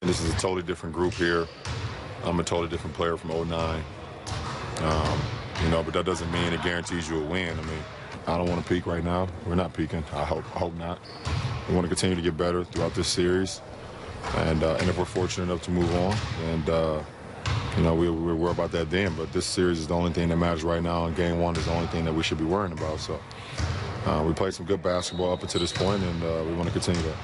This is a totally different group here. I'm a totally different player from '09. But that doesn't mean it guarantees you a win. I mean, I don't want to peak right now. We're not peaking. I hope not. We want to continue to get better throughout this series. And if we're fortunate enough to move on, and we'll worry about that then. But this series is the only thing that matters right now, and Game 1 is the only thing that we should be worrying about. So we played some good basketball up until this point, and we want to continue that.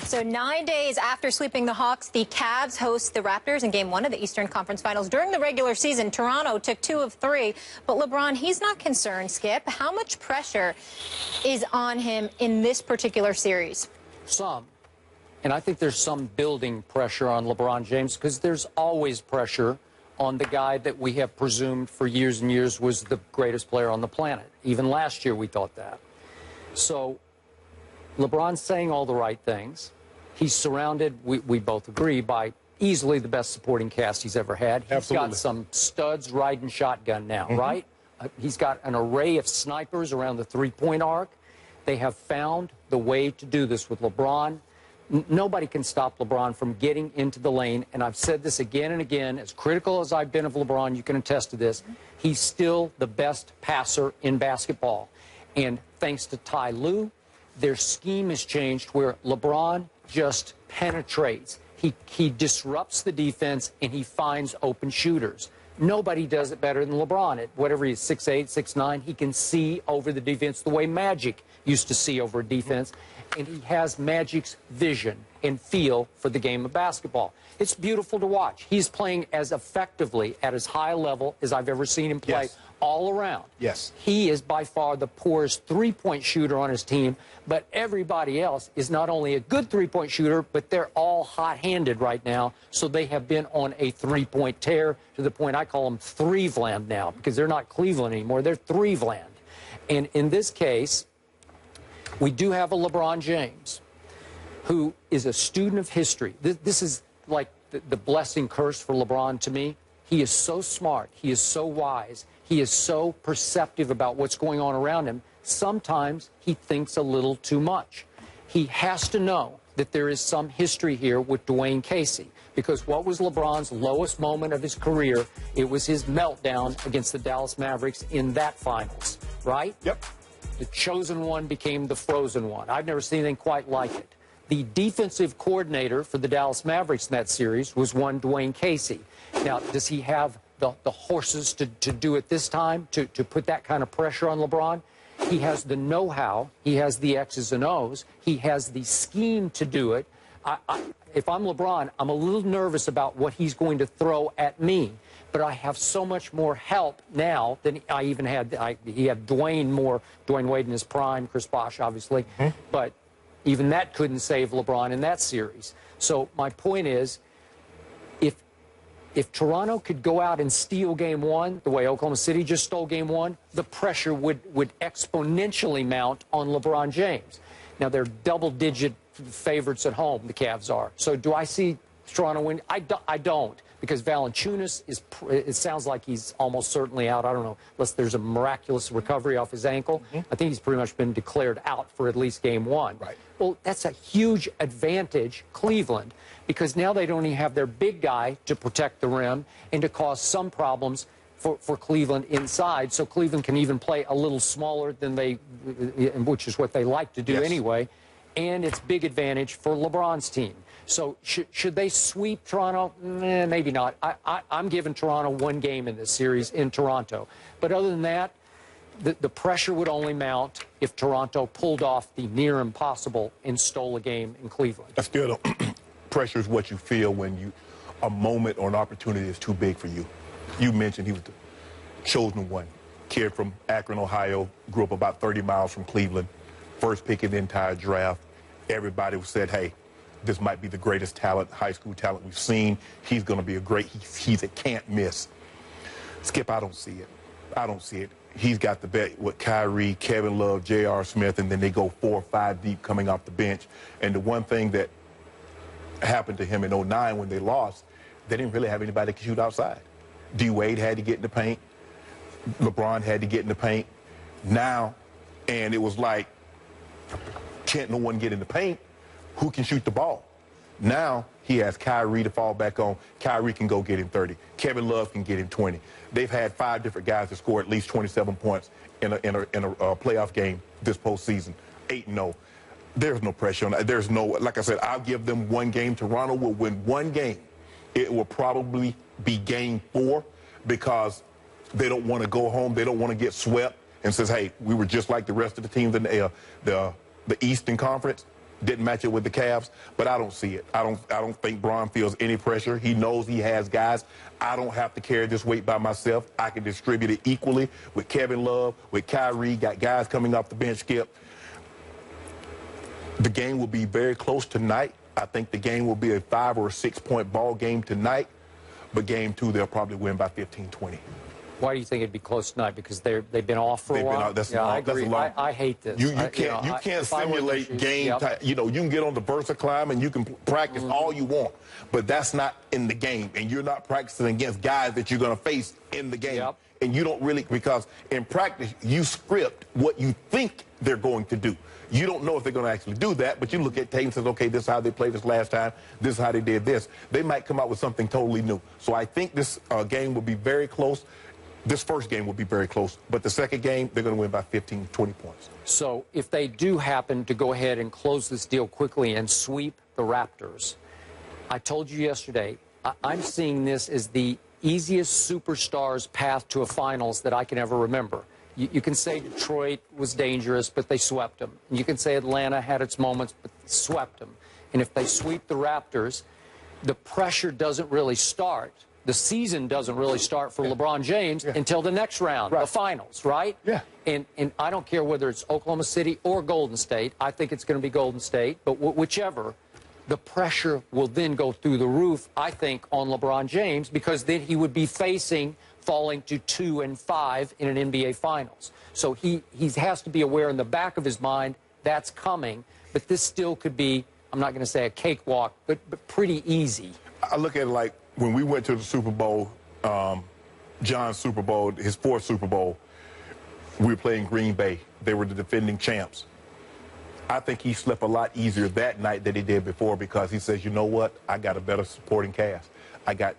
So 9 days after sweeping the Hawks, the Cavs host the Raptors in Game 1 of the Eastern Conference Finals. During the regular season, Toronto took 2 of 3. But LeBron, he's not concerned, Skip. How much pressure is on him in this particular series? Some. And I think there's some building pressure on LeBron James because there's always pressure on the guy that we have presumed for years and years was the greatest player on the planet. Even last year we thought that. So LeBron's saying all the right things. He's surrounded, we both agree, by easily the best supporting cast he's ever had. He's Absolutely. got some studs riding shotgun now, right? He's got an array of snipers around the three-point arc. They have found the way to do this with LeBron. Nobody can stop LeBron from getting into the lane, and I've said this again and again. As critical as I've been of LeBron, you can attest to this, he's still the best passer in basketball. And thanks to Ty Lue, their scheme has changed where LeBron just penetrates. He disrupts the defense, and he finds open shooters. Nobody does it better than LeBron. At whatever he's 6'8", 6'9", he can see over the defense the way Magic used to see over a defense. And he has Magic's vision and feel for the game of basketball. It's beautiful to watch. He's playing as effectively at as high a level as I've ever seen him play. Yes. All around. Yes. He is by far the poorest three-point shooter on his team, but everybody else is not only a good three-point shooter, but they're all hot-handed right now, so they have been on a three-point tear to the point I call them Threevland now, because they're not Cleveland anymore, they're Threevland. And in this case, we do have a LeBron James who is a student of history. This is like the blessing curse for LeBron to me. He is so smart. He is so wise. He is so perceptive about what's going on around him. Sometimes he thinks a little too much. He has to know that there is some history here with Dwayne Casey, because what was LeBron's lowest moment of his career? It was his meltdown against the Dallas Mavericks in that finals, right? Yep. The chosen one became the frozen one. I've never seen anything quite like it. The defensive coordinator for the Dallas Mavericks in that series was one Dwayne Casey. Now, does he have the horses to do it this time, to put that kind of pressure on LeBron? He has the know-how. He has the X's and O's. He has the scheme to do it. If I'm LeBron, I'm a little nervous about what he's going to throw at me. But I have so much more help now than I even had. He had Dwayne Wade in his prime, Chris Bosh, obviously. But even that couldn't save LeBron in that series. So my point is, if Toronto could go out and steal Game 1 the way Oklahoma City just stole Game 1, the pressure would exponentially mount on LeBron James. Now, they're double-digit favorites at home, the Cavs are. So do I see Toronto win? I don't, because Valanciunas it sounds like he's almost certainly out. I don't know, unless there's a miraculous recovery off his ankle. I think he's pretty much been declared out for at least Game 1. Right. Well, that's a huge advantage, Cleveland, because now they don't even have their big guy to protect the rim and to cause some problems for Cleveland inside. So Cleveland can even play a little smaller than which is what they like to do anyway. And it's big advantage for LeBron's team. So should they sweep Toronto? Maybe not. I'm giving Toronto one game in this series in Toronto. But other than that, the pressure would only mount if Toronto pulled off the near impossible and stole a game in Cleveland. I still don't. Pressure is what you feel when a moment or an opportunity is too big for you. You mentioned he was the chosen one. Kid from Akron, Ohio, grew up about 30 miles from Cleveland. First pick in the entire draft. Everybody said, hey, this might be the greatest talent, high school talent we've seen. He's going to be he's a can't miss. Skip, I don't see it. I don't see it. He's got the bet with Kyrie, Kevin Love, J.R. Smith, and then they go 4 or 5 deep coming off the bench. And the one thing that happened to him in '09 when they lost, they didn't really have anybody that could shoot outside. D. Wade had to get in the paint. LeBron had to get in the paint. Now, and it was like, can't no one get in the paint? Who can shoot the ball? Now he has Kyrie to fall back on. Kyrie can go get him 30. Kevin Love can get him 20. They've had 5 different guys to score at least 27 points in a playoff game this postseason. 8-0. There's no pressure on that. There's no, like I said, I'll give them one game. Toronto will win one game. It will probably be game 4 because they don't want to go home. They don't want to get swept and says, hey, we were just like the rest of the teams in the Eastern Conference. Didn't match it with the Cavs, but I don't see it. I don't think Bron feels any pressure. He knows he has guys. I don't have to carry this weight by myself. I can distribute it equally with Kevin Love, with Kyrie, got guys coming off the bench, Skip. The game will be very close tonight. I think the game will be a 5 or 6 point ball game tonight, but game 2 they'll probably win by 15-20. Why do you think it'd be close tonight? Because they've been off for a while. I agree. I hate this. You can't simulate game time. You know, you can get on the VersaClimb and you can practice all you want, but that's not in the game, and you're not practicing against guys that you're going to face in the game. Yep. And you don't really, because in practice you script what you think they're going to do. You don't know if they're going to actually do that, but you look at tape and says, okay, this is how they played this last time. This is how they did this. They might come out with something totally new. So I think this game will be very close. This first game will be very close, but the second game, they're going to win by 15, 20 points. So if they do happen to go ahead and close this deal quickly and sweep the Raptors, I told you yesterday, I'm seeing this as the easiest superstar's path to a finals that I can ever remember. You can say Detroit was dangerous, but they swept them. You can say Atlanta had its moments, but they swept them. And if they sweep the Raptors, the pressure doesn't really start. The season doesn't really start for LeBron James until the next round, the finals, right? Yeah. And I don't care whether it's Oklahoma City or Golden State. I think it's going to be Golden State, but whichever, the pressure will then go through the roof, I think, on LeBron James, because then he would be facing falling to 2 and 5 in an NBA Finals. So he has to be aware in the back of his mind that's coming, but this still could be, I'm not going to say a cakewalk, but pretty easy. I look at it like when we went to the Super Bowl, John's Super Bowl, his 4th Super Bowl, we were playing Green Bay. They were the defending champs. I think he slept a lot easier that night than he did before because he says, you know what, I got a better supporting cast. I got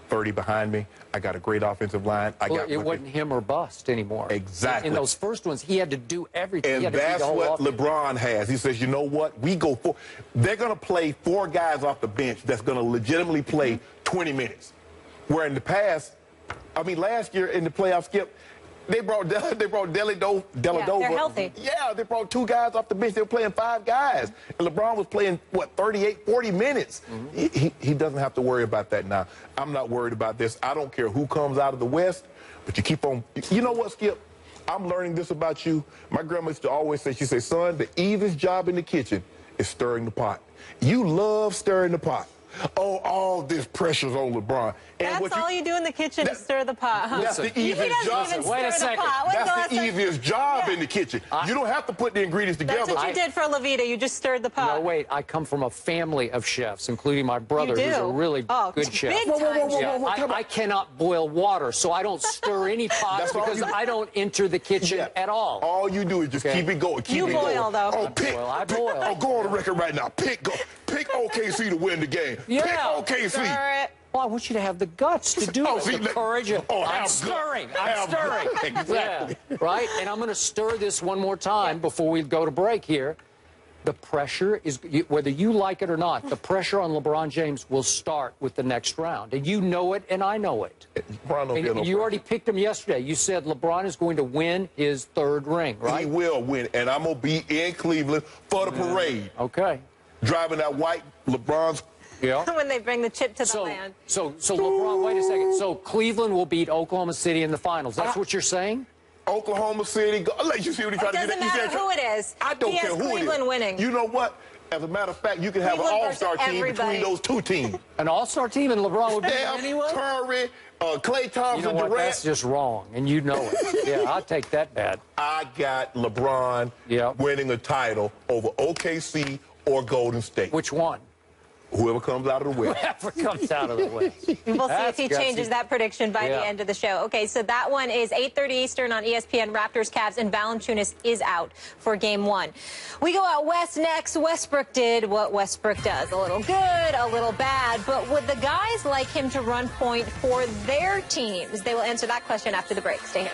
30 behind me. I got a great offensive line. It wasn't him or bust anymore. Exactly. In those first ones, he had to do everything. And that's what LeBron has. He says, you know what? We go for. They're going to play 4 guys off the bench that's going to legitimately play 20 minutes. Where in the past, I mean, last year in the playoffs, Skip, they brought Dellavedova. Yeah, they're healthy. Yeah, they brought 2 guys off the bench. They were playing 5 guys. And LeBron was playing, what, 38, 40 minutes. He doesn't have to worry about that now. I'm not worried about this. I don't care who comes out of the West, but you keep on. You know what, Skip? I'm learning this about you. My grandma used to always say, she said, son, the easiest job in the kitchen is stirring the pot. You love stirring the pot. Oh, all this pressure's on LeBron. And that's all you do in the kitchen is stir the pot, huh? That's the easiest job. Wait a second. That's the easiest job in the kitchen. You don't have to put the ingredients together. That's what you did for Levita. You just stirred the pot. No, wait. I come from a family of chefs, including my brother, who's a really good chef. I cannot boil water, so I don't stir any pots because I don't enter the kitchen at all. All you do is just keep it going. You boil, though. Oh, I boil. Oh, go on the record right now. Pick OKC to win the game. Pick OKC. Stir it. Well, I want you to have the guts to do it, the courage. I'm stirring. Exactly. Yeah, right? And I'm going to stir this one more time before we go to break here. The pressure is, whether you like it or not, the pressure on LeBron James will start with the next round. And you know it, and I know it. And you already picked him yesterday. You said LeBron is going to win his 3rd ring, right? He will win, and I'm going to be in Cleveland for the parade. Okay. Driving that white LeBron's. Yeah. When they bring the chip to the land. So LeBron, wait a second. So Cleveland will beat Oklahoma City in the finals. That's what you're saying? Oklahoma City. Let you see what he tried to get. It doesn't matter who it is. I don't care who it is. Cleveland winning. You know what? As a matter of fact, you can have an all-star team between those 2 teams. An all-star team, and LeBron would be anyway? Curry, Klay Thompson, you know what? Durant. That's just wrong, and you know it. Yeah, I'll take that bad. I got LeBron winning a title over OKC or Golden State. Which one? Whoever comes out of the West. Whoever comes out of the West. We'll see if That's he changes gutsy. that prediction by the end of the show. Okay, so that one is 8:30 Eastern on ESPN. Raptors, Cavs, and Valanciunas is out for Game 1. We go out west next. Westbrook did what Westbrook does. A little good, a little bad. But would the guys like him to run point for their teams? They will answer that question after the break. Stay here.